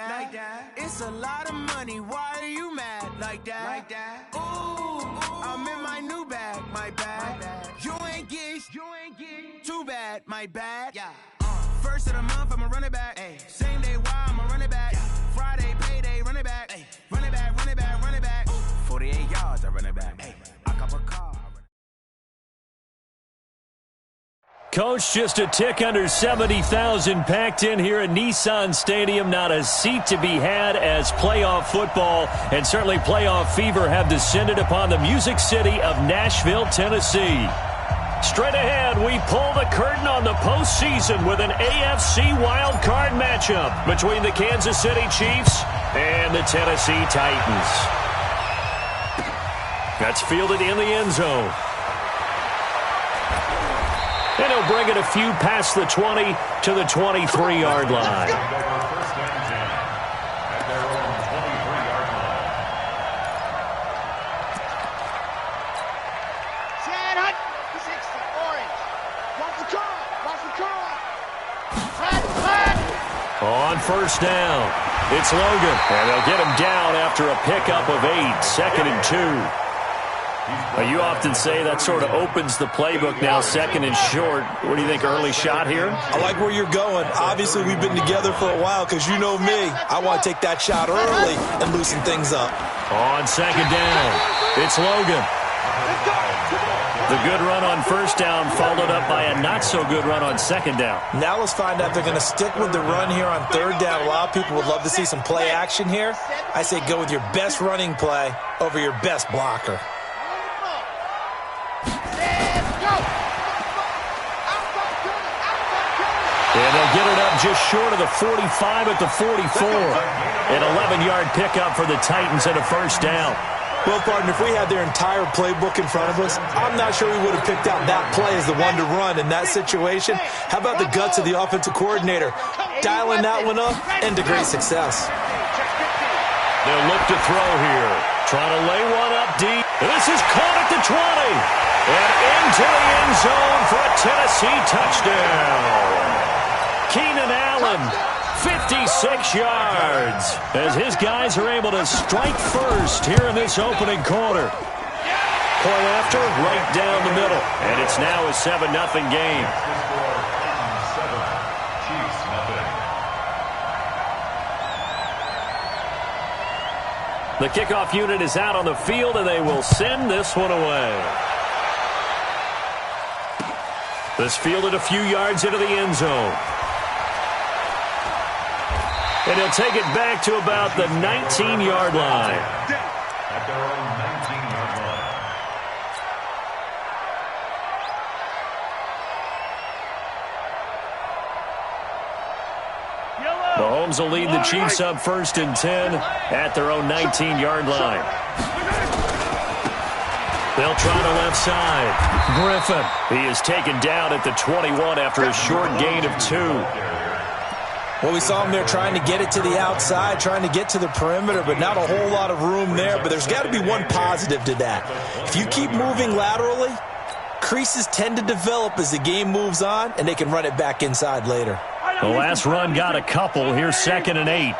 that. It's a lot of money. Why are you mad like that? Ooh, I'm in my new bag, my bad. You ain't get too bad, my bad. Yeah. First of the month, I'ma run it back. Ay. Same day, why I'ma run it back. Friday, payday, run it back. Ay. Run it back, run it back, run it back. 48 yards, I run it back. Ay. I cop a car. Coach, just a tick under 70,000 packed in here at Nissan Stadium. Not a seat to be had as playoff football and certainly playoff fever have descended upon the Music City of Nashville, Tennessee. Straight ahead, we pull the curtain on the postseason with an AFC wildcard matchup between the Kansas City Chiefs and the Tennessee Titans. That's fielded in the end zone. And he'll bring it a few past the 20 to the 23-yard line. On first down, it's Logan. And they'll get him down after a pickup of 8, 2nd and 2. You often say that sort of opens the playbook now, 2nd and short. What do you think, early shot here? I like where you're going. Obviously, we've been together for a while because you know me. I want to take that shot early and loosen things up. On 2nd down, it's Logan. The good run on first down followed up by a not-so-good run on 2nd down. Now let's find out if they're going to stick with the run here on 3rd down. A lot of people would love to see some play action here. I say go with your best running play over your best blocker. And they'll get it up just short of the 45 at the 44. An 11-yard pickup for the Titans and a first down. Well, partner, if we had their entire playbook in front of us, I'm not sure we would have picked out that play as the one to run in that situation. How about the guts of the offensive coordinator? Dialing that one up into great success. They'll look to throw here. Trying to lay one up deep. This is caught at the 20. And into the end zone for a Tennessee touchdown. Keenan Allen, 56 yards, as his guys are able to strike first here in this opening quarter. Point after, right down the middle. And it's now a 7-0 game. The kickoff unit is out on the field, and they will send this one away. This fielded a few yards into the end zone. And he'll take it back to about the 19-yard line. At their own 19-yard line. Mahomes will lead the Chiefs up 1st and 10 at their own 19-yard line. They'll try the left side. Griffin. He is taken down at the 21 after a short gain of 2. Well, we saw him there trying to get it to the outside, trying to get to the perimeter, but not a whole lot of room there. But there's got to be one positive to that. If you keep moving laterally, creases tend to develop as the game moves on, and they can run it back inside later. The last run got a couple. Here's 2nd and 8.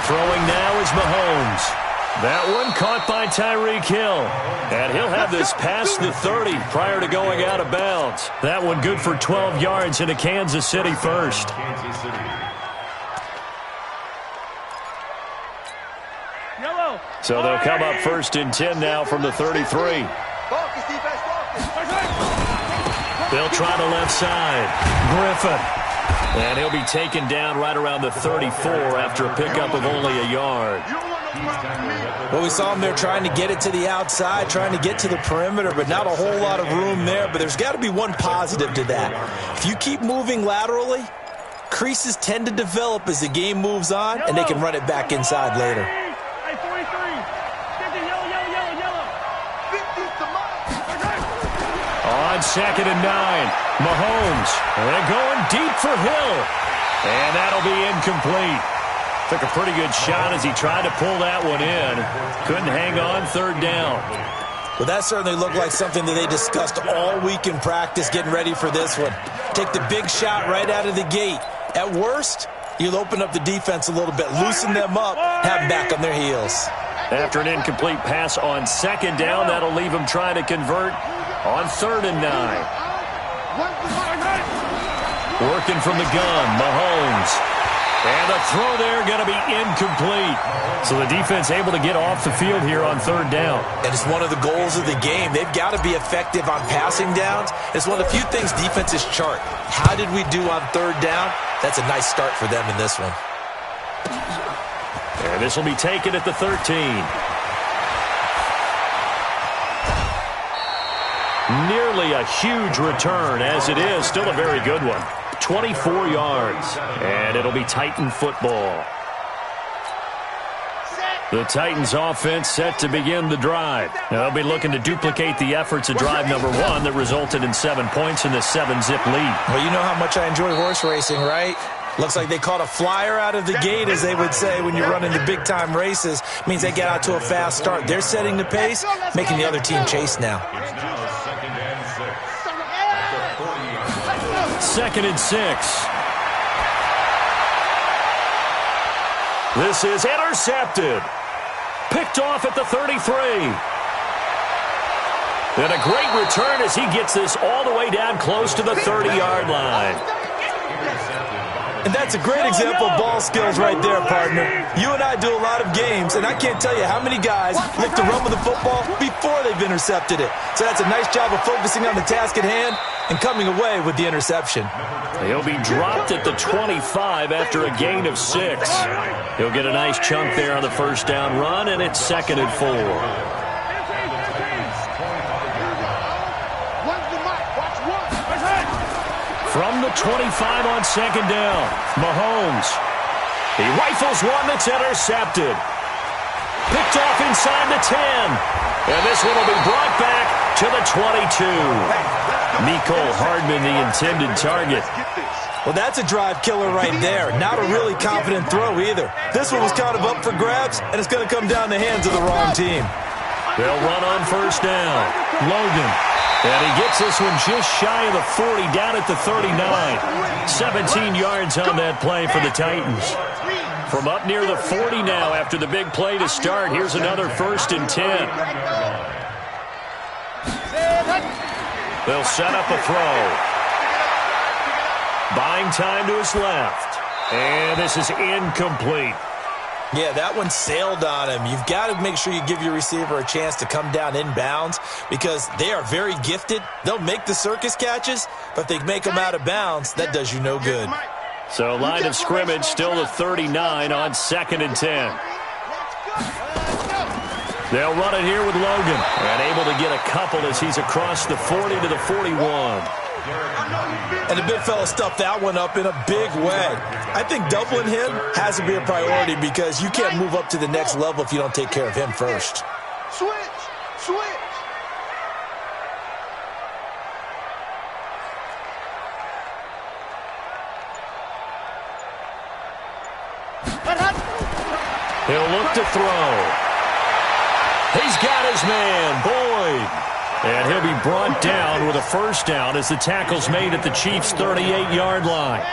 Throwing now is Mahomes. That one caught by Tyreek Hill. And he'll have this past the 30 prior to going out of bounds. That one good for 12 yards into Kansas City first. So they'll come up 1st and 10 now from the 33. They'll try the left side. Griffin. And he'll be taken down right around the 34 after a pickup of only a yard. Well, we saw him there trying to get it to the outside, trying to get to the perimeter, but not a whole lot of room there. But there's got to be one positive to that. If you keep moving laterally, creases tend to develop as the game moves on, and they can run it back inside later. On 2nd and 9, Mahomes. They're going deep for Hill. And that'll be incomplete. Took a pretty good shot as he tried to pull that one in. Couldn't hang on 3rd down. Well, that certainly looked like something that they discussed all week in practice getting ready for this one. Take the big shot right out of the gate. At worst, you'll open up the defense a little bit, loosen them up, have them back on their heels. After an incomplete pass on second down, that'll leave them trying to convert on 3rd and 9. Working from the gun, Mahomes. And the throw there going to be incomplete. So the defense able to get off the field here on 3rd down. And it's one of the goals of the game. They've got to be effective on passing downs. It's one of the few things defenses chart. How did we do on 3rd down? That's a nice start for them in this one. And this will be taken at the 13. Nearly a huge return, as it is. Still a very good one. 24 yards, and it'll be Titan football. The Titans offense set to begin the drive. Now, they'll be looking to duplicate the efforts of drive number 1 that resulted in 7 points in the 7-zip lead. Well, you know how much I enjoy horse racing, right? Looks like they caught a flyer out of the gate, as they would say when you're running the big-time races. Means they get out to a fast start. They're setting the pace, making the other team chase now. 2nd and 6. This is intercepted. Picked off at the 33. And a great return as he gets this all the way down close to the 30-yard line. And that's a great example of ball skills right there, partner. You and I do a lot of games, and I can't tell you how many guys look to run with the football before they've intercepted it. So that's a nice job of focusing on the task at hand and coming away with the interception. He'll be dropped at the 25 after a gain of 6. He'll get a nice chunk there on the 1st down run, and it's 2nd and 4. From the 25 on 2nd down, Mahomes. He rifles one that's intercepted. Picked off inside the 10. And this one will be brought back to the 22. Mecole Hardman, the intended target. Well, that's a drive killer right there. Not a really confident throw either. This one was kind of up for grabs, and it's going to come down the hands of the wrong team. They'll run on 1st down. Logan. And he gets this one just shy of the 40, down at the 39. 17 yards on that play for the Titans. From up near the 40 now after the big play to start, here's another 1st and 10. They'll set up a throw. Buying time to his left. And this is incomplete. Yeah, that one sailed on him. You've got to make sure you give your receiver a chance to come down inbounds because they are very gifted. They'll make the circus catches, but if they make them out of bounds, that does you no good. So line of scrimmage still the 39 on 2nd and 10. They'll run it here with Logan. And able to get a couple as he's across the 40 to the 41. And the big fella stuffed that one up in a big way. I think doubling him has to be a priority because you can't move up to the next level if you don't take care of him first. Switch. He'll look to throw. He's got his man, Boyd. And he'll be brought down with a 1st down as the tackle's made at the Chiefs' 38-yard line.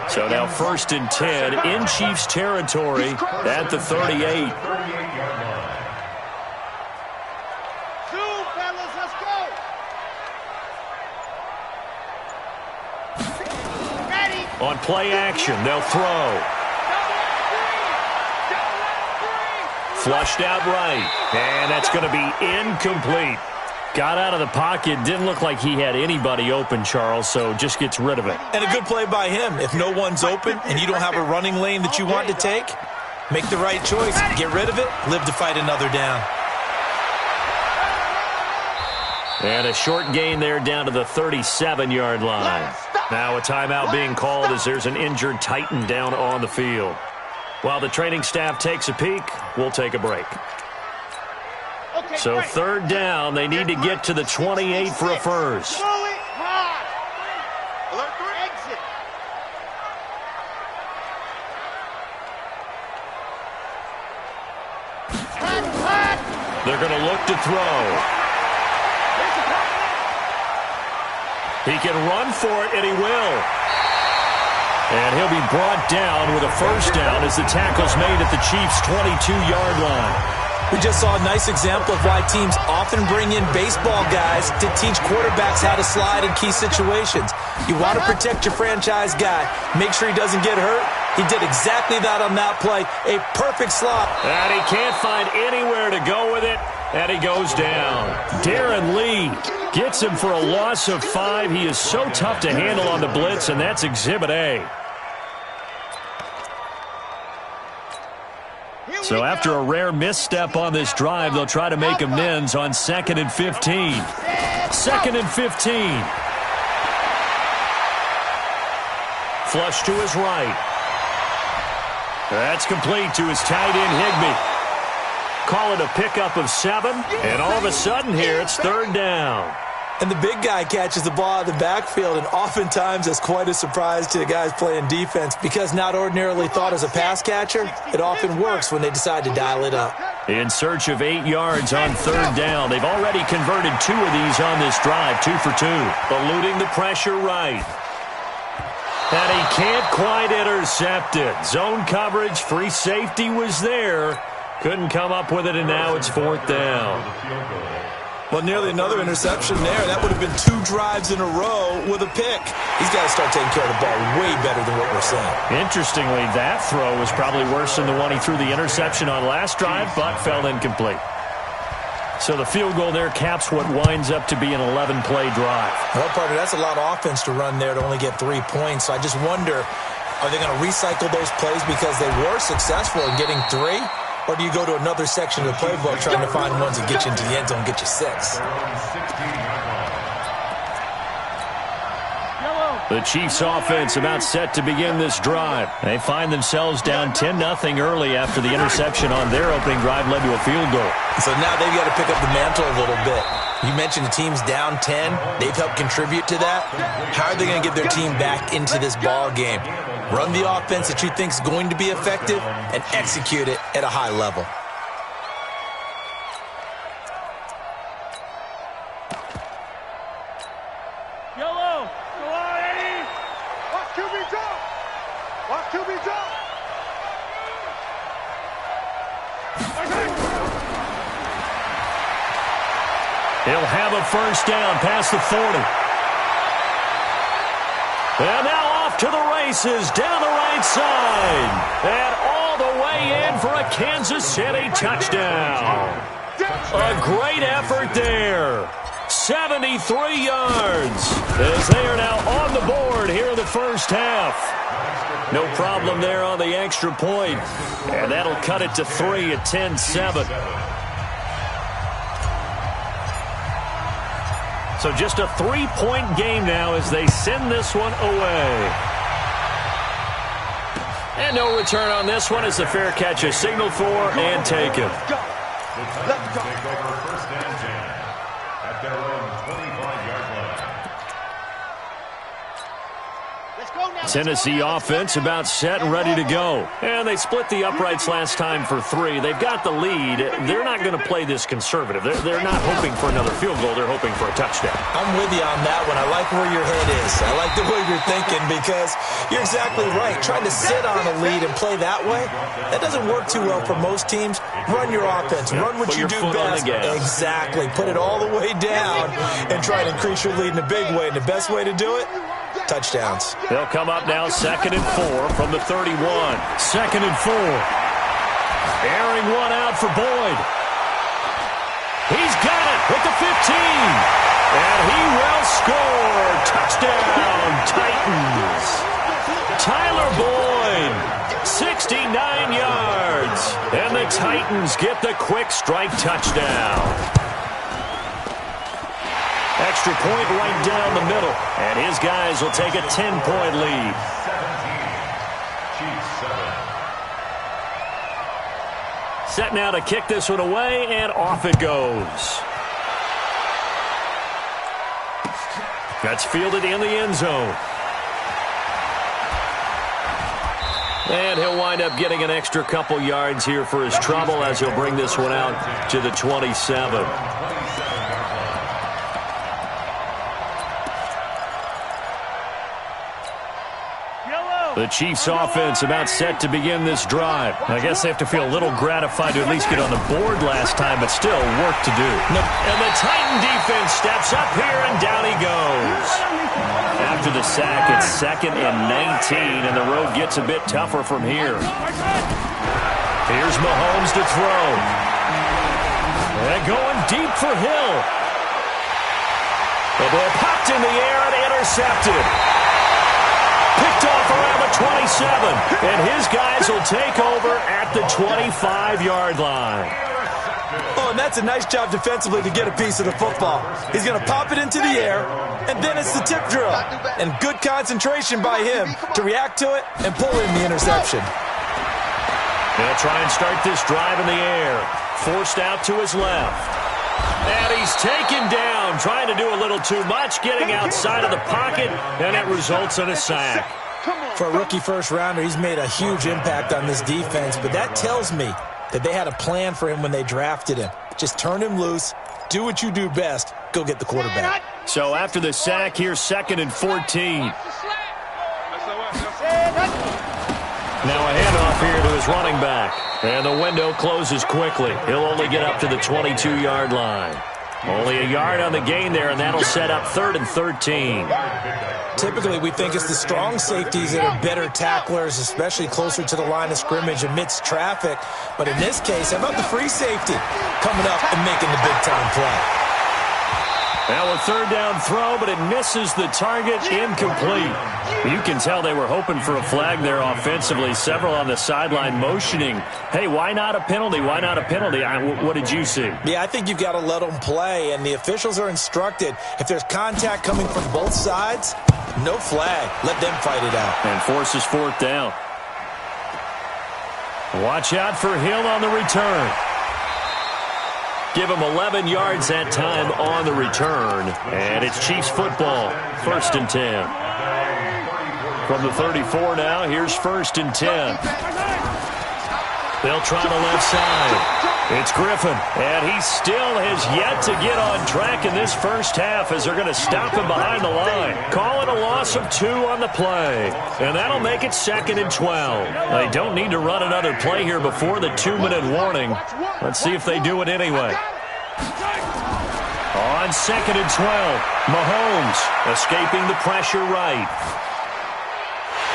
So now 1st and 10 in Chiefs territory at the 38. On play action, they'll throw. Flushed out right, and that's going to be incomplete. Got out of the pocket, didn't look like he had anybody open, Charles, so just gets rid of it. And a good play by him. If no one's open and you don't have a running lane that you want to take, make the right choice. Get rid of it, live to fight another down. And a short gain there down to the 37-yard line. Now a timeout being called as there's an injured Titan down on the field. While the training staff takes a peek, we'll take a break. So 3rd down, they need to get to the 28 for a first. They're going to look to throw. He can run for it, and he will. And he'll be brought down with a first down as the tackle's made at the Chiefs' 22-yard line. We just saw a nice example of why teams often bring in baseball guys to teach quarterbacks how to slide in key situations. You want to protect your franchise guy. Make sure he doesn't get hurt. He did exactly that on that play. A perfect slot. And he can't find anywhere to go with it, and he goes down. Darren Lee gets him for a loss of 5. He is so tough to handle on the blitz, and that's Exhibit A. So after a rare misstep on this drive, they'll try to make amends on 2nd and 15. 2nd and 15. Flush to his right. That's complete to his tight end, Higbee. Call it a pickup of 7, and all of a sudden here it's 3rd down. And the big guy catches the ball out of the backfield, and oftentimes that's quite a surprise to the guys playing defense because not ordinarily thought as a pass catcher, it often works when they decide to dial it up. In search of 8 yards on 3rd down. They've already converted 2 of these on this drive, 2 for 2. Eluding the pressure right. And he can't quite intercept it. Zone coverage, free safety was there. Couldn't come up with it, and now it's 4th down. Well, nearly another interception there. That would have been 2 drives in a row with a pick. He's got to start taking care of the ball way better than what we're seeing. Interestingly, that throw was probably worse than the one he threw the interception on last drive, but fell incomplete. So the field goal there caps what winds up to be an 11-play drive. Well, partner, that's a lot of offense to run there to only get 3 points. So I just wonder, are they going to recycle those plays because they were successful in getting 3? Or do you go to another section of the playbook trying to find ones that get you into the end zone and get you 6? The Chiefs offense about set to begin this drive. They find themselves down 10-0 early after the interception on their opening drive led to a field goal. So now they've got to pick up the mantle a little bit. You mentioned the team's down 10. They've helped contribute to that. How are they going to get their team back into this ball game? Run the offense that you think is going to be effective and execute it at a high level. Yellow, go on, Eddie. Watch QB jump. Watch QB jump. He'll have a first down past the 40. And now off to the races down the right side. And all the way in for a Kansas City touchdown. A great effort there. 73 yards as they are now on the board here in the first half. No problem there on the extra point. And that'll cut it to 3 at 10-7. So just a 3-point game now as they send this one away. And no return on this one as the fair catch is signaled for and taken. Let's go. Take over first and 10 at their own 25-yard line. Tennessee offense about set and ready to go. And they split the uprights last time for 3. They've got the lead. They're not going to play this conservative. They're not hoping for another field goal. They're hoping for a touchdown. I'm with you on that one. I like where your head is. I like the way you're thinking because you're exactly right. Trying to sit on a lead and play that way, that doesn't work too well for most teams. Run your offense. Run what you do best. Exactly. Put it all the way down and try to increase your lead in a big way. And the best way to do it? Touchdowns. They'll come up now 2nd and 4 from the 31. 2nd and 4. Airing one out for Boyd. He's got it with the 15. And he will score. Touchdown, Titans. Tyler Boyd, 69 yards. And the Titans get the quick strike touchdown. Extra point right down the middle. And his guys will take a 10-point lead. 17. Set now to kick this one away, and off it goes. That's fielded in the end zone. And he'll wind up getting an extra couple yards here for his trouble as he'll bring this one out to the 27. The Chiefs offense about set to begin this drive. I guess they have to feel a little gratified to at least get on the board last time, but still work to do. And the Titan defense steps up here, and down he goes. After the sack, it's 2nd and 19, and the road gets a bit tougher from here. Here's Mahomes to throw. And going deep for Hill. The ball popped in the air and intercepted. Picked off around the 27, and his guys will take over at the 25-yard line. Oh, and that's a nice job defensively to get a piece of the football. He's going to pop it into the air, and then it's the tip drill. And good concentration by him to react to it and pull in the interception. They'll try and start this drive in the air. Forced out to his left. And he's taken down, trying to do a little too much, getting outside of the pocket, and it results in a sack. For a rookie first-rounder, he's made a huge impact on this defense, but that tells me that they had a plan for him when they drafted him. Just turn him loose, do what you do best, go get the quarterback. So after the sack, here's 2nd and 14. Now a handoff here to his running back. And the window closes quickly. He'll only get up to the 22-yard line. Only a yard on the gain there, and that'll set up 3rd and 13. Typically, we think it's the strong safeties that are better tacklers, especially closer to the line of scrimmage amidst traffic. But in this case, how about the free safety coming up and making the big-time play? Now a 3rd down throw, but it misses the target, incomplete. You can tell they were hoping for a flag there offensively. Several on the sideline motioning, hey, why not a penalty? Why not a penalty? What did you see? Yeah, I think you've got to let them play, and the officials are instructed, if there's contact coming from both sides, no flag. Let them fight it out. And forces 4th down. Watch out for Hill on the return. Give him 11 yards that time on the return. And it's Chiefs football, 1st and 10. From the 34 now, here's 1st and 10. They'll try the left side. It's Griffin, and he still has yet to get on track in this first half as they're going to stop him behind the line. Call it a loss of 2 on the play, and that'll make it 2nd and 12. They don't need to run another play here before the 2-minute warning. Let's see if they do it anyway. On 2nd and 12, Mahomes escaping the pressure right.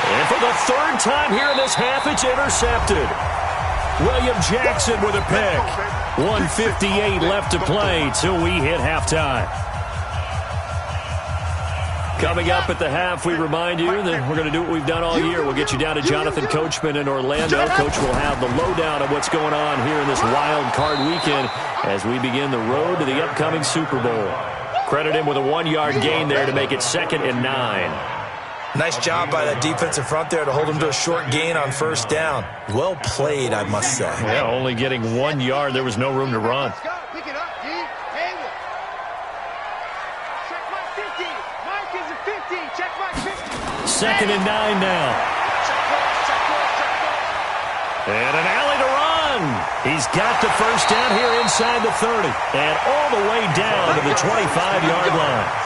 And for the 3rd time here in this half, it's intercepted. William Jackson with a pick. 1:58 left to play till we hit halftime. Coming up at the half, we remind you that we're going to do what we've done all year. We'll get you down to Jonathan Coachman in Orlando. Coach will have the lowdown of what's going on here in this wild card weekend as we begin the road to the upcoming Super Bowl. Credit him with a 1-yard gain there to make it 2nd and 9. Nice job by that defensive front there to hold him to a short gain on 1st down. Well played, I must say. Yeah, only getting 1 yard. There was no room to run. Pick it up, D. Hayward. Check my 50. Mike is a 50. Check my 50. 2nd and 9 now. And an alley to run. He's got the 1st down here inside the 30. And all the way down to the 25-yard line.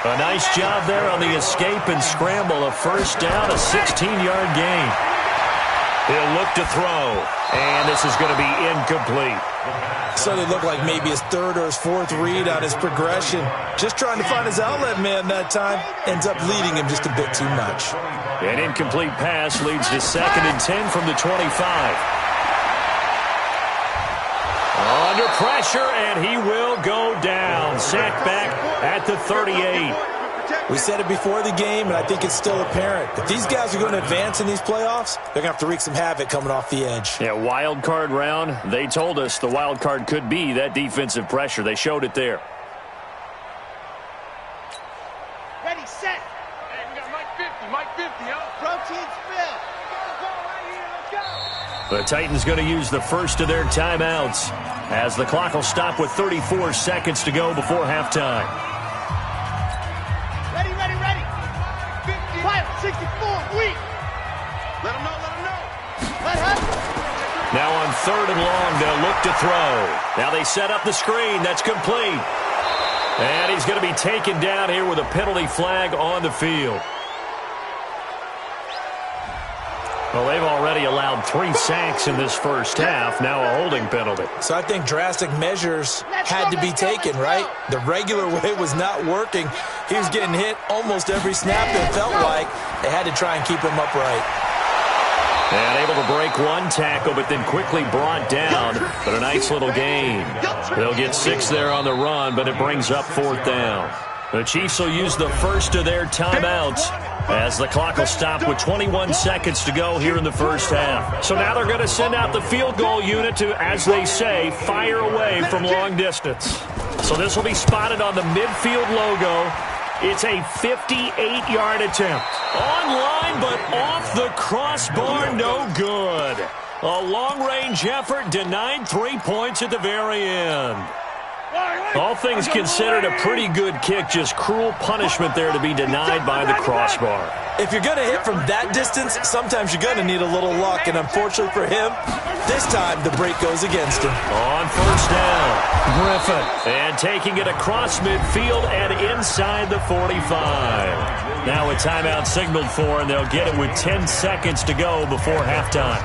A nice job there on the escape and scramble. A 1st down, a 16-yard gain. He'll look to throw, and this is going to be incomplete. So they look like maybe his 3rd or his 4th read on his progression. Just trying to find his outlet man that time. Ends up leading him just a bit too much. An incomplete pass leads to 2nd and 10 from the 25. Under pressure, and he will go down. Sacked back at the 38. We said it before the game, and I think it's still apparent. If these guys are going to advance in these playoffs, they're going to have to wreak some havoc coming off the edge. Yeah, wild card round. They told us the wild card could be that defensive pressure. They showed it there. Ready, set. Hey, we got Mike 50. Mike 50, huh? Protein spill. Let's go. The Titans going to use the first of their timeouts as the clock will stop with 34 seconds to go before halftime. Ready, ready, ready. 50. Fire, 64, weak. Let him know, let him know. Now on 3rd and long, they'll look to throw. Now they set up the screen. That's complete. And he's going to be taken down here with a penalty flag on the field. Well, they've already allowed 3 sacks in this first half. Now a holding penalty. So I think drastic measures had to be taken, right? The regular way was not working. He was getting hit almost every snap, it felt like. They had to try and keep him upright. And able to break 1 tackle, but then quickly brought down. But a nice little gain. They'll get 6 there on the run, but it brings up 4th down. The Chiefs will use the first of their timeouts as the clock will stop with 21 seconds to go here in the first half. So now they're going to send out the field goal unit to, as they say, fire away from long distance. So this will be spotted on the midfield logo. It's a 58-yard attempt. Online, but off the crossbar, no good. A long-range effort denied 3 points at the very end. All things considered, a pretty good kick, just cruel punishment there to be denied by the crossbar. If you're going to hit from that distance, sometimes you're going to need a little luck, and unfortunately for him, this time the break goes against him. On 1st down, Griffin. And taking it across midfield and inside the 45. Now a timeout signaled for, and they'll get it with 10 seconds to go before halftime.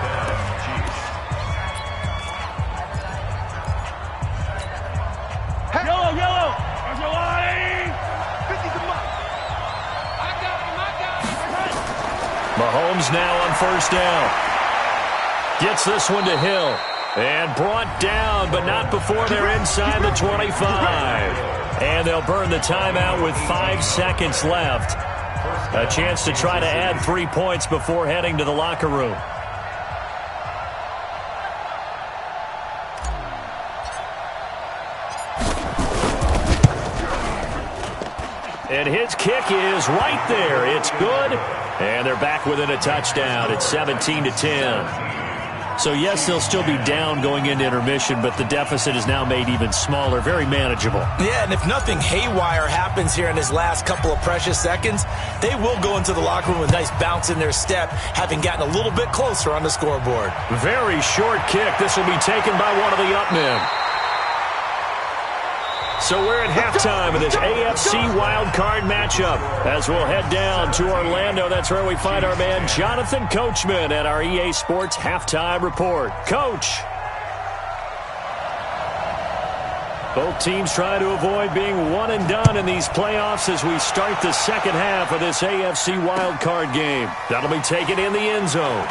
Mahomes now on 1st down. Gets this one to Hill. And brought down, but not before they're inside the 25. And they'll burn the timeout with 5 seconds left. A chance to try to add 3 points before heading to the locker room. And his kick is right there. It's good. And they're back within a touchdown. It's 17-10. So, yes, they'll still be down going into intermission, but the deficit is now made even smaller, very manageable. Yeah, and if nothing haywire happens here in his last couple of precious seconds, they will go into the locker room with a nice bounce in their step, having gotten a little bit closer on the scoreboard. Very short kick. This will be taken by one of the up men. So we're at halftime of this AFC wildcard matchup as we'll head down to Orlando. That's where we find our man Jonathan Coachman at our EA Sports Halftime Report. Coach. Both teams try to avoid being one and done in these playoffs as we start the second half of this AFC wildcard game. That'll be taken in the end zone.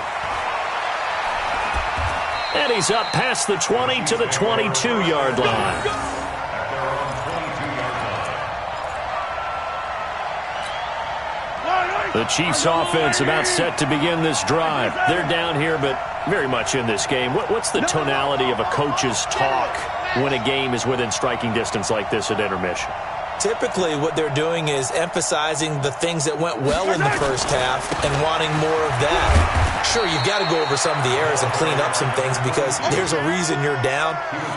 And he's up past the 20 to the 22-yard line. The Chiefs offense about set to begin this drive. They're down here, but very much in this game. What's the tonality of a coach's talk when a game is within striking distance like this at intermission? Typically, what they're doing is emphasizing the things that went well in the first half and wanting more of that. Sure, you've got to go over some of the errors and clean up some things because there's a reason you're down.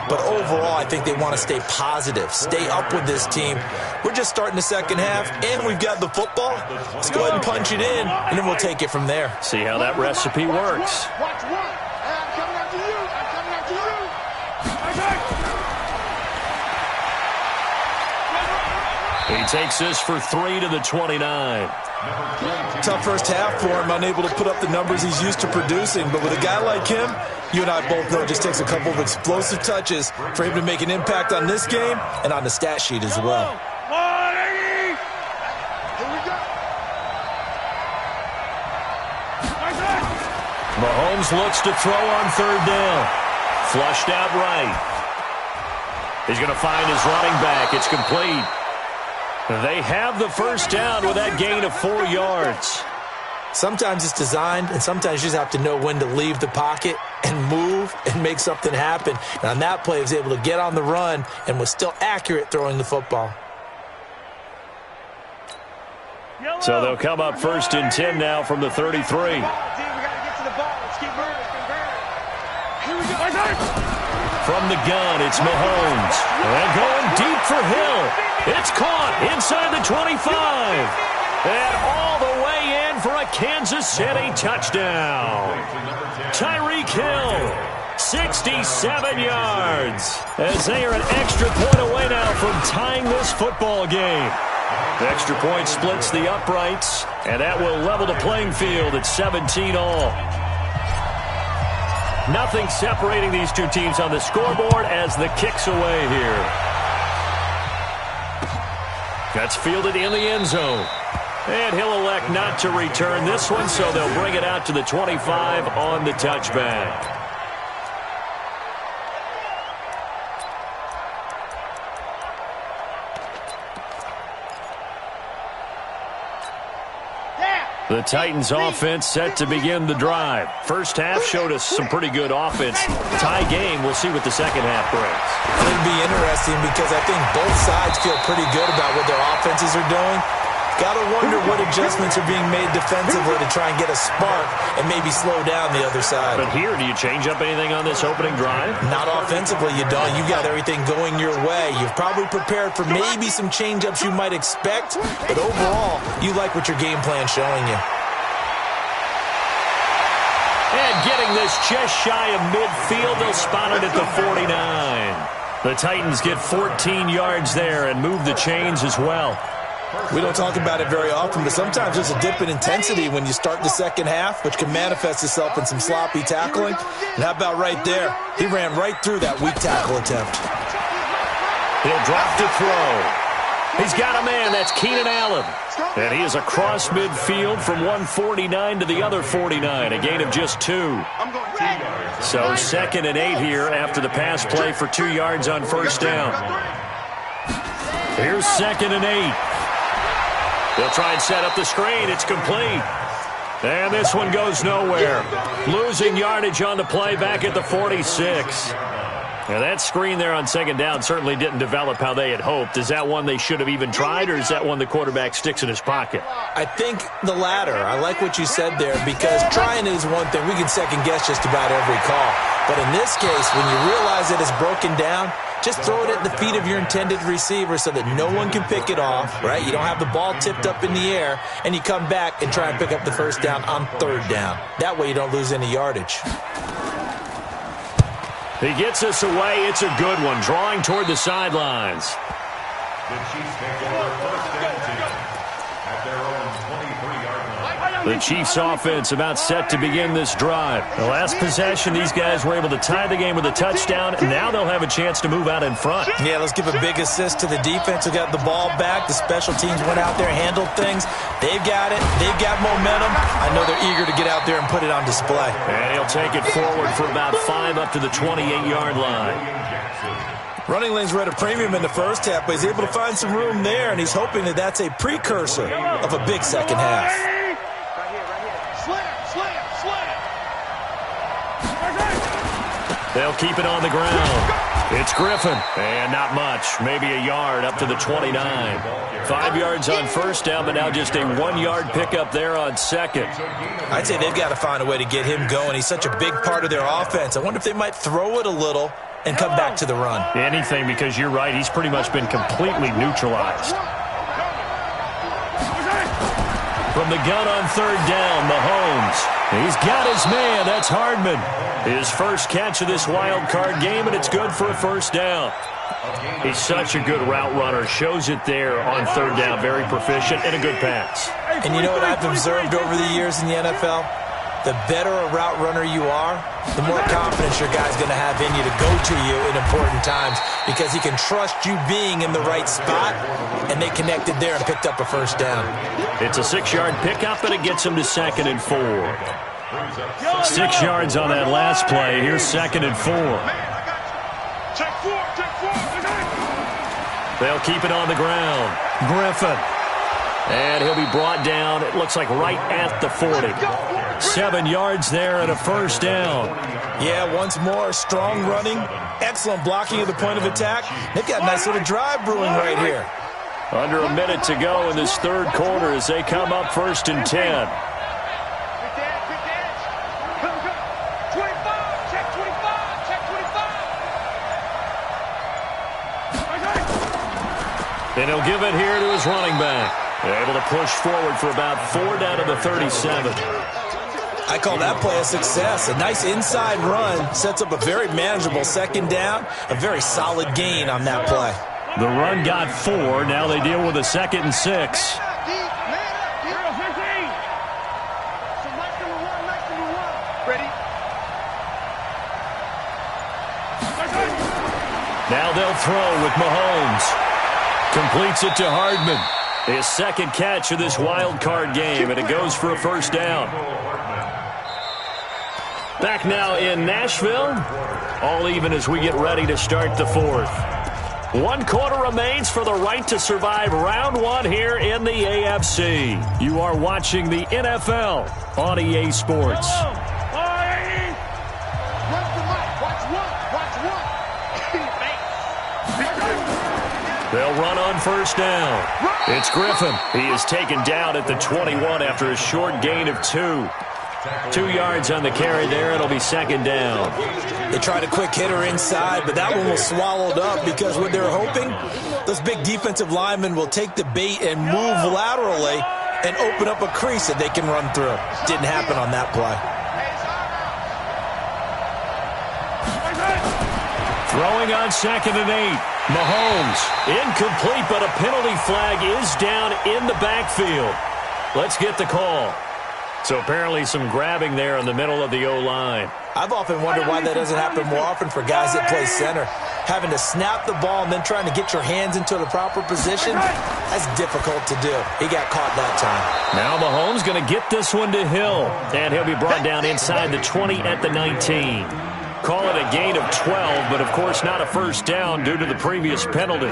But overall, I think they want to stay positive, stay up with this team. We're just starting the second half, and we've got the football. Let's go ahead and punch it in, and then we'll take it from there. See how that recipe works. Watch one. I'm coming after you. I'm coming after you. He takes this for 3 to the 29. Tough first half for him, unable to put up the numbers he's used to producing. But with a guy like him, you and I both know it just takes a couple of explosive touches for him to make an impact on this game and on the stat sheet as well. Mahomes looks to throw on 3rd down. Flushed out right. He's going to find his running back. It's complete. They have the first down with that gain of 4 yards. Sometimes it's designed, and sometimes you just have to know when to leave the pocket and move and make something happen. And on that play, he was able to get on the run and was still accurate throwing the football. So they'll come up 1st and 10 now from the 33. From the gun, it's Mahomes. And going deep for Hill. It's caught inside the 25. And all the way in for a Kansas City touchdown. Tyreek Hill, 67 yards, as they are an extra point away now from tying this football game. The extra point splits the uprights, and that will level the playing field at 17 all. Nothing separating these two teams on the scoreboard as the kick's away here. That's fielded in the end zone. And he'll elect not to return this one, so they'll bring it out to the 25 on the touchback. The Titans offense set to begin the drive. First half showed us some pretty good offense. Tie game, we'll see what the second half brings. It'll be interesting because I think both sides feel pretty good about what their offenses are doing. Got to wonder what adjustments are being made defensively to try and get a spark and maybe slow down the other side. But here, do you change up anything on this opening drive? Not offensively, you don't. You got everything going your way. You've probably prepared for maybe some change-ups you might expect, but overall, you like what your game plan's showing you. And getting this just shy of midfield, they'll spot it at the 49. The Titans get 14 yards there and move the chains as well. We don't talk about it very often, but sometimes there's a dip in intensity when you start the second half, which can manifest itself in some sloppy tackling. And how about right there? He ran right through that weak tackle attempt. He'll drop to throw. He's got a man. That's Keenan Allen. And he is across midfield from 149 to the other 49, a gain of just 2. So 2nd and 8 here after the pass play for 2 yards on first down. Here's 2nd and 8. They'll try and set up the screen. It's complete. And this one goes nowhere. Losing yardage on the play back at the 46. Now that screen there on second down certainly didn't develop how they had hoped. Is that one they should have even tried, or is that one the quarterback sticks in his pocket? I think the latter. I like what you said there, because trying is one thing. We can second guess just about every call. But in this case, when you realize that it's broken down, just throw it at the feet of your intended receiver so that no one can pick it off, right? You don't have the ball tipped up in the air, and you come back and try and pick up the first down on third down. That way you don't lose any yardage. He gets us away. It's a good one, drawing toward the sidelines. The Chiefs take over first and 10 at their own 23-yard line. The Chiefs offense about set to begin this drive. The last possession, these guys were able to tie the game with a touchdown, and now they'll have a chance to move out in front. Yeah, let's give a big assist to the defense who got the ball back. The special teams went out there, handled things. They've got it. They've got momentum. I know they're eager to get out there and put it on display. And he'll take it forward for about 5 up to the 28-yard line. Running lanes were at a premium in the first half, but he's able to find some room there, and he's hoping that that's a precursor of a big second half. They'll keep it on the ground. It's Griffin. And not much. Maybe a yard up to the 29. 5 yards on first down, but now just a 1-yard pickup there on second. I'd say they've got to find a way to get him going. He's such a big part of their offense. I wonder if they might throw it a little and come back to the run. Anything, because you're right. He's pretty much been completely neutralized. From the gun on third down, Mahomes. He's got his man. That's Hardman. His first catch of this wild card game, and it's good for a first down. He's such a good route runner. Shows it there on third down. Very proficient and a good pass. And you know what I've observed over the years in the NFL? The better a route runner you are, the more confidence your guy's going to have in you to go to you in important times, because he can trust you being in the right spot, and they connected there and picked up a first down. It's a 6-yard pickup, and it gets him to 2nd and 4. 6 yards on that last play. Here's 2nd and 4. They'll keep it on the ground. Griffin. And he'll be brought down, it looks like right at the 40. 7 yards there and a first down. Yeah, once more, strong running, excellent blocking at the point of attack. They've got a nice little drive brewing right here. Under a minute to go in this third quarter as they come up 1st and 10. And he'll give it here to his running back. They're able to push forward for about 4 down to the 37. I call that play a success. A nice inside run sets up a very manageable second down. A very solid gain on that play. The run got 4. Now they deal with a 2nd and 6. Now they'll throw with Mahomes. Completes it to Hardman. His second catch of this wild card game, and it goes for a first down. Back now in Nashville. All even as we get ready to start the fourth. 1 quarter remains for the right to survive round 1 here in the AFC. You are watching the NFL on EA Sports. They'll run on first down. It's Griffin. He is taken down at the 21 after a short gain of 2. 2 yards on the carry there. It'll be second down. They tried a quick hitter inside, but that one was swallowed up because what they're hoping, those big defensive linemen will take the bait and move laterally and open up a crease that they can run through. Didn't happen on that play. Throwing on 2nd and 8. Mahomes, incomplete, but a penalty flag is down in the backfield. Let's get the call. So apparently some grabbing there in the middle of the O-line. I've often wondered why that doesn't happen more often for guys that play center. Having to snap the ball and then trying to get your hands into the proper position, that's difficult to do. He got caught that time. Now Mahomes going to get this one to Hill, and he'll be brought down inside the 20 at the 19. Call it a gain of 12, but of course not a first down due to the previous penalty.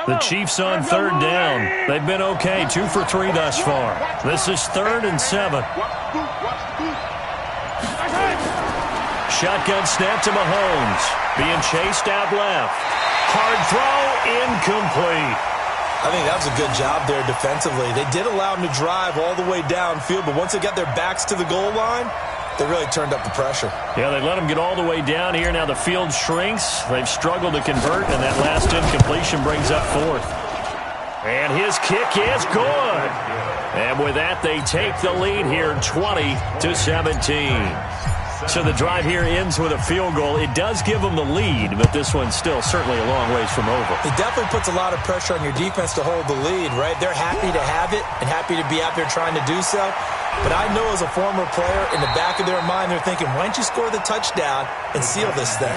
The Chiefs on 3rd down. They've been okay, 2 for 3 thus far. This is 3rd and 7. Shotgun snap to Mahomes. Being chased out left. Hard throw, incomplete. I think that was a good job there defensively. They did allow him to drive all the way downfield, but once they got their backs to the goal line, they really turned up the pressure. Yeah, they let him get all the way down here. Now the field shrinks. They've struggled to convert, and that last incompletion brings up 4th. And his kick is good. And with that, they take the lead here, 20-17. So the drive here ends with a field goal. It does give them the lead, but this one's still certainly a long ways from over. It definitely puts a lot of pressure on your defense to hold the lead, right? They're happy to have it and happy to be out there trying to do so. But I know as a former player, in the back of their mind, they're thinking, why don't you score the touchdown and seal this thing?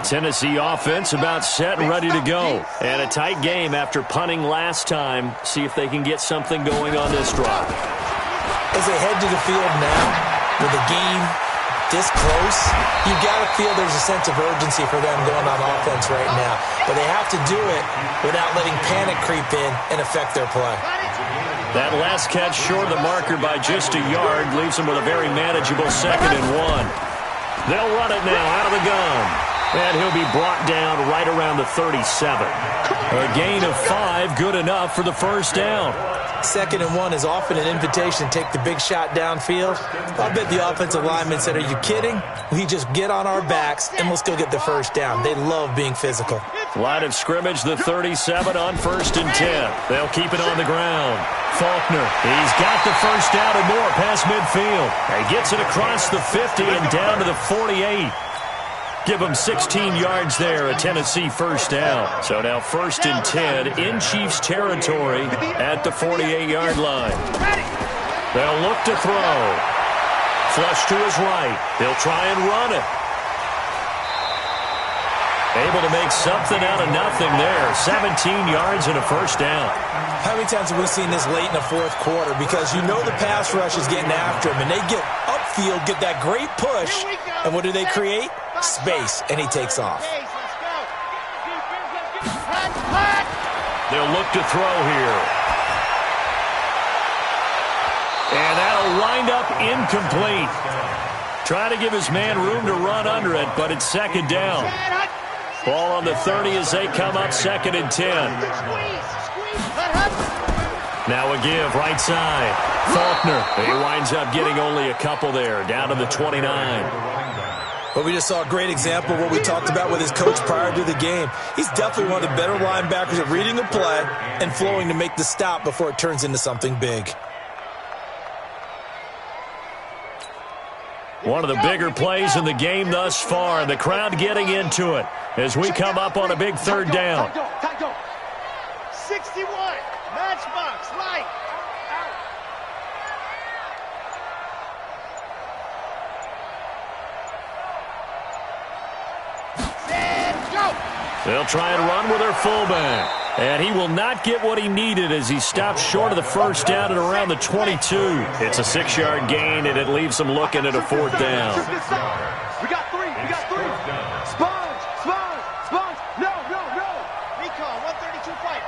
Tennessee offense about set and ready to go. And a tight game after punting last time. See if they can get something going on this drive. As they head to the field now, with the game this close, you've got to feel there's a sense of urgency for them going on offense right now. But they have to do it without letting panic creep in and affect their play. That last catch short of the marker by just a yard leaves them with a very manageable 2nd and 1. They'll run it now out of the gun. And he'll be brought down right around the 37. A gain of 5, good enough for the first down. 2nd and 1 is often an invitation to take the big shot downfield. I bet the offensive lineman said, are you kidding? We just get on our backs and let's go get the first down. They love being physical. Line of scrimmage, the 37 on 1st and 10. They'll keep it on the ground. Faulkner, he's got the first down and more past midfield. He gets it across the 50 and down to the 48. Give them 16 yards there, a Tennessee first down. So now 1st and 10 in Chiefs territory at the 48-yard line. They'll look to throw. Flush to his right. He'll try and run it. Able to make something out of nothing there. 17 yards and a first down. How many times have we seen this late in the 4th quarter? Because you know the pass rush is getting after him, and they get upfield, get that great push, and what do they create? Space, and he takes off. They'll look to throw here. And that'll wind up incomplete. Trying to give his man room to run under it, but it's second down. Ball on the 30 as they come up 2nd and 10. Now a give, right side. Faulkner, he winds up getting only a couple there, down to the 29. But we just saw a great example of what we talked about with his coach prior to the game. He's definitely one of the better linebackers at reading a play and flowing to make the stop before it turns into something big. One of the bigger plays in the game thus far. The crowd getting into it as we come up on a big 3rd down. 61, matchbox, right. They'll try and run with their fullback. And he will not get what he needed as he stops short of the 1st down at around the 22. It's a 6-yard gain, and it leaves him looking at a 4th down. We got 3. Sponge. No. Recon, 132 fight.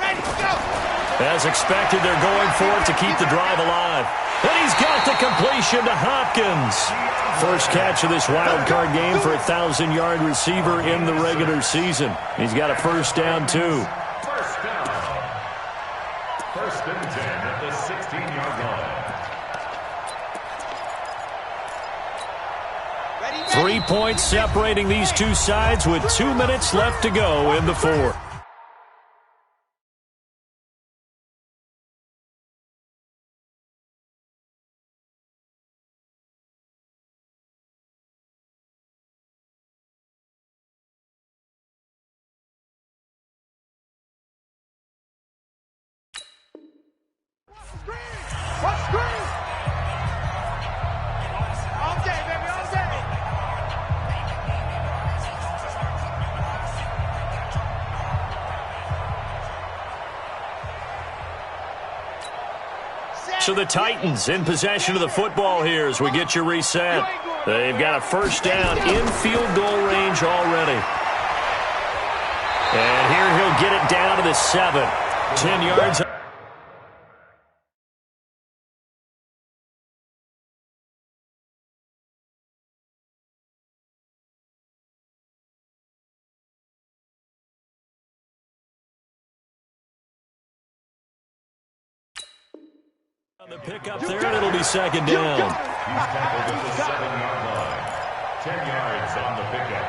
Ready, go. As expected, they're going for it to keep the drive alive. And he's got the completion to Hopkins. First catch of this wild card game for a 1,000-yard receiver in the regular season. He's got a 1st down, too. First and 10 at the 16-yard line. 3 points separating these two sides with 2 minutes left to go in the 4th. So the Titans in possession of the football here as we get you reset. They've got a 1st down in field goal range already. And here he'll get it down to the 7. 10 yards. On the pickup there, and it'll be 2nd down. He's tackled at the 7-yard line. 10 yards on the pickup.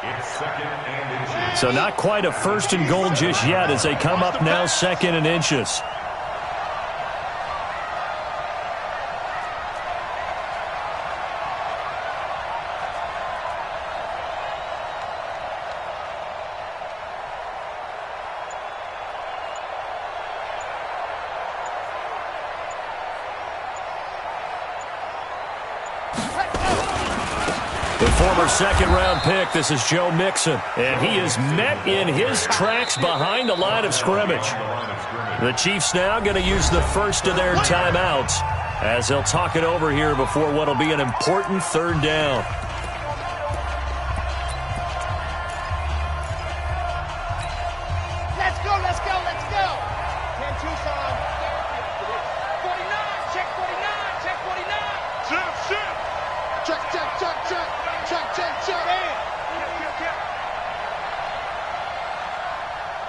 It's 2nd and inches. So not quite a 1st and goal just yet as they come up now 2nd and inches. The former 2nd-round pick, this is Joe Mixon, and he is met in his tracks behind the line of scrimmage. The Chiefs now going to use the first of their timeouts as they'll talk it over here before what will be an important 3rd down. Let's go. 10 Tucson. 49, check 49, check 49. Shift. Check.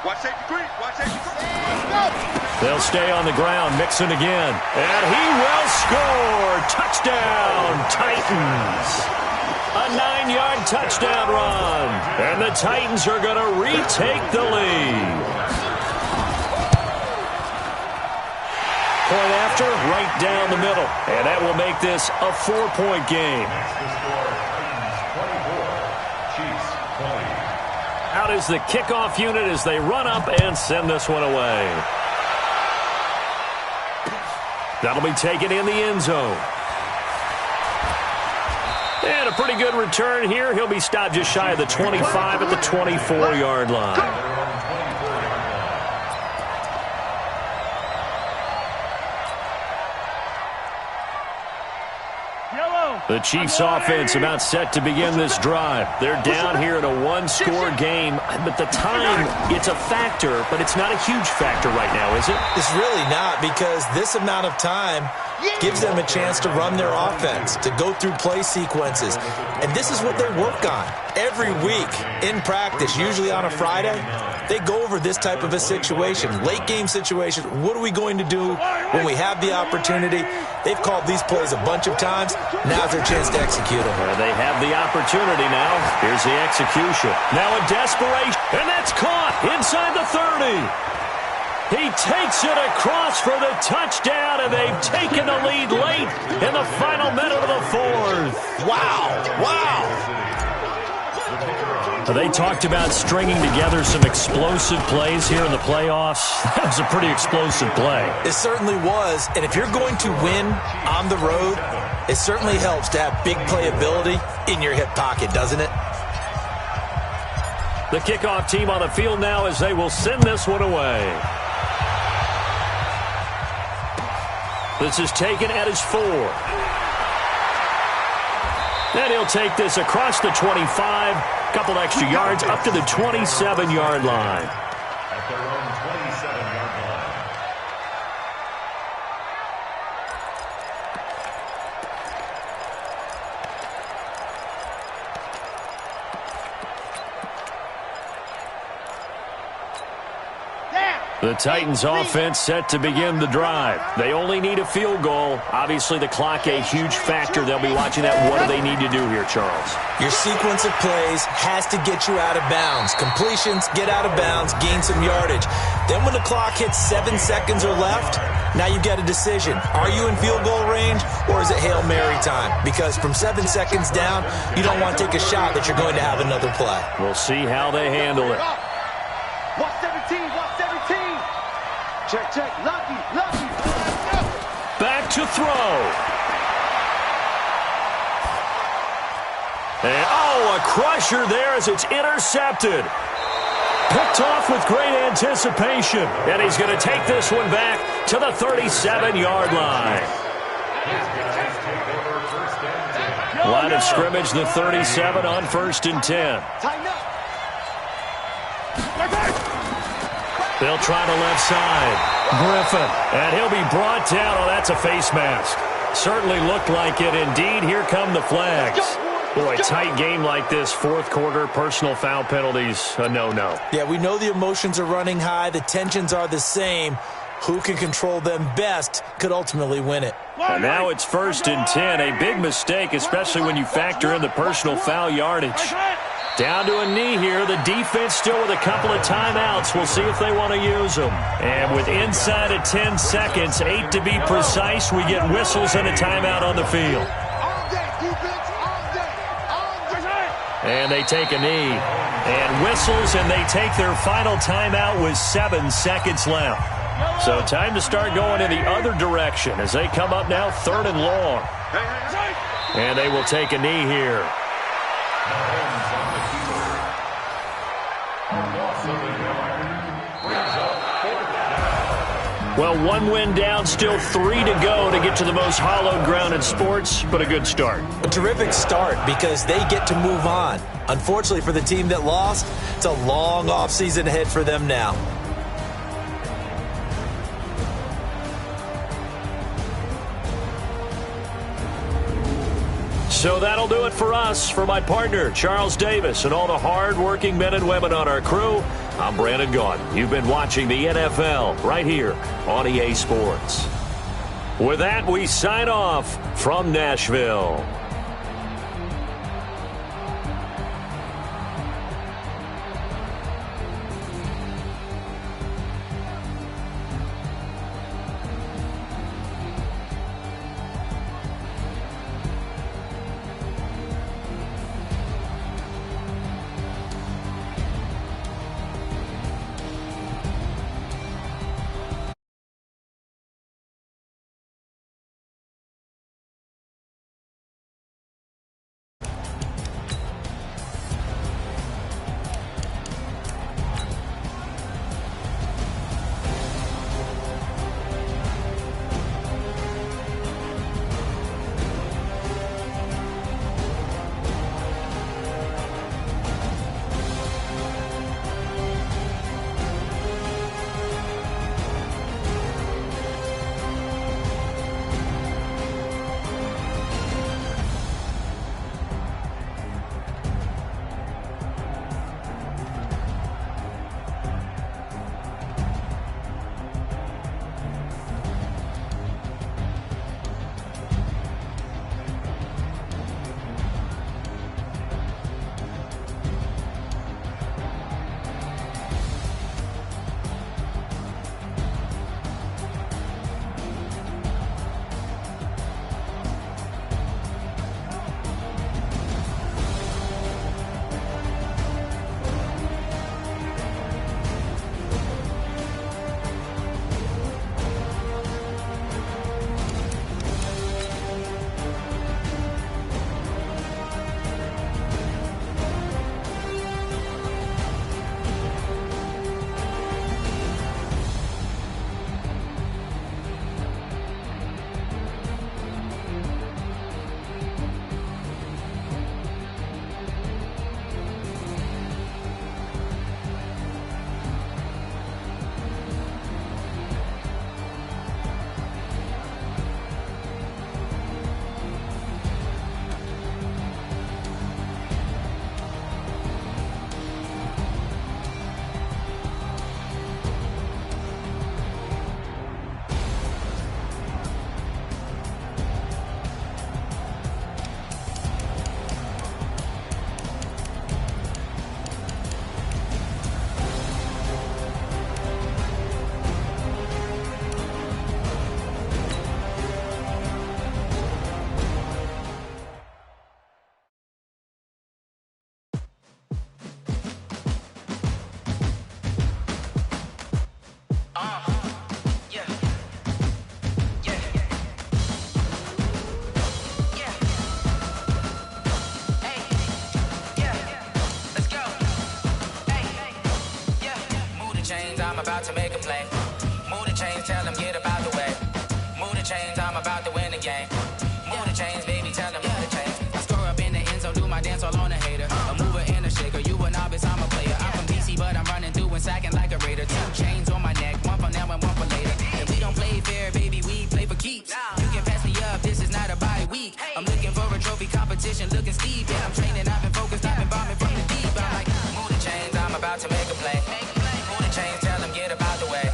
Watch safety green. They'll stay on the ground. Mixon again. And he will score. Touchdown, Titans. A 9-yard touchdown run. And the Titans are going to retake the lead. Point after, right down the middle. And that will make this a 4-point game. That's the score. Titans 24, Chiefs 20. Out is the kickoff unit as they run up and send this one away. That'll be taken in the end zone. And a pretty good return here. He'll be stopped just shy of the 25 at the 24-yard line. The The Chiefs offense about set to begin this drive. They're down here in a one-score game, but the time, it's a factor, but it's not a huge factor right now, is it? It's really not, because this amount of time gives them a chance to run their offense, to go through play sequences. And this is what they work on every week in practice, usually on a Friday. They go over this type of a situation, late game situation. What are we going to do when we have the opportunity? They've called these plays a bunch of times. Now's their chance to execute them. They have the opportunity now. Here's the execution. Now in desperation, and that's caught inside the 30. He takes it across for the touchdown, and they've taken the lead late in the final minute of the fourth. Wow. They talked about stringing together some explosive plays here in the playoffs. That was a pretty explosive play. It certainly was, and if you're going to win on the road, it certainly helps to have big playability in your hip pocket, doesn't it? The kickoff team on the field now as they will send this one away. This is taken at his 4. And he'll take this across the 25, couple extra yards up to the 27-yard line. At their own 27-yard line. The Titans offense set to begin the drive. They only need a field goal. Obviously, the clock a huge factor. They'll be watching that. What do they need to do here, Charles? Your sequence of plays has to get you out of bounds. Completions, get out of bounds, gain some yardage. Then when the clock hits 7 seconds or left, now you get a decision. Are you in field goal range, or is it Hail Mary time? Because from 7 seconds down, you don't want to take a shot that you're going to have another play. We'll see how they handle it. 117, 117. Check, lucky. Back to throw. And, a crusher there as it's intercepted. Picked off with great anticipation. And he's going to take this one back to the 37-yard line. Line of scrimmage, the 37 on 1st and 10. They'll try the left side. Griffin. And he'll be brought down. Oh, that's a face mask. Certainly looked like it. Indeed, here come the flags. Boy, tight game like this, fourth quarter, personal foul penalties, a no-no. Yeah, we know the emotions are running high. The tensions are the same. Who can control them best could ultimately win it. And now it's 1st and 10. A big mistake, especially when you factor in the personal foul yardage. Down to a knee here. The defense still with a couple of timeouts. We'll see if they want to use them. And with inside of 10 seconds, 8 to be precise, we get whistles and a timeout on the field. And they take a knee. And whistles, and they take their final timeout with 7 seconds left. So time to start going in the other direction as they come up now 3rd and long. And they will take a knee here. Well, 1 win down, still 3 to go to get to the most hallowed ground in sports, but a good start. A terrific start because they get to move on. Unfortunately for the team that lost, it's a long offseason ahead for them now. So that'll do it for us. For my partner, Charles Davis, and all the hard-working men and women on our crew, I'm Brandon Gaudin. You've been watching the NFL right here on EA Sports. With that, we sign off from Nashville. chains, I'm about to make a play. Move the chains, tell them get about the way. Move the chains, I'm about to win the game. Move the chains, baby, tell them move the chains. I score up in the end zone, do my dance all on a hater. A mover and a shaker, you a novice, I'm a player. I'm from DC, but I'm running through and sacking like a raider. 2 chains on my neck, one for now and one for later. And we don't play fair, baby, we play for keeps. You can pass me up, this is not a bye week. I'm looking for a trophy competition, looking steep. Yeah, I'm training, I've been focused, I've been bombing from the deep. I'm like, move the chains, I'm about to make a play. Move the chains, tell them get about the way.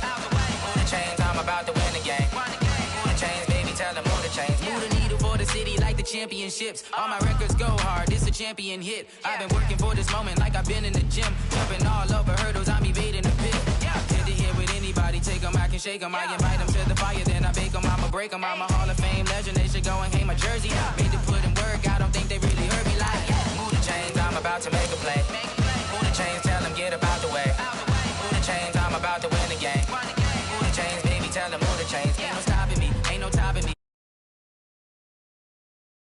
Move the chains, I'm about to win the game. Move the chains, baby, tell them move the chains. Move the needle for the city like the championships. All my records go hard, this a champion hit. I've been working for this moment like I've been in the gym. Jumping all over hurdles, I'm evading the pit. Hit to hit with anybody, take them, I can shake them. I invite them to the fire, then I bake them, I'ma break them. I'm a Hall of Fame legend, they should go and hang my jersey. Made to put in work, I don't think they really heard me like, move the chains, I'm about to make a play. Move the chains, tell them get about the way. Move the chains, I'm about to win the game. Move the chains, baby, tell them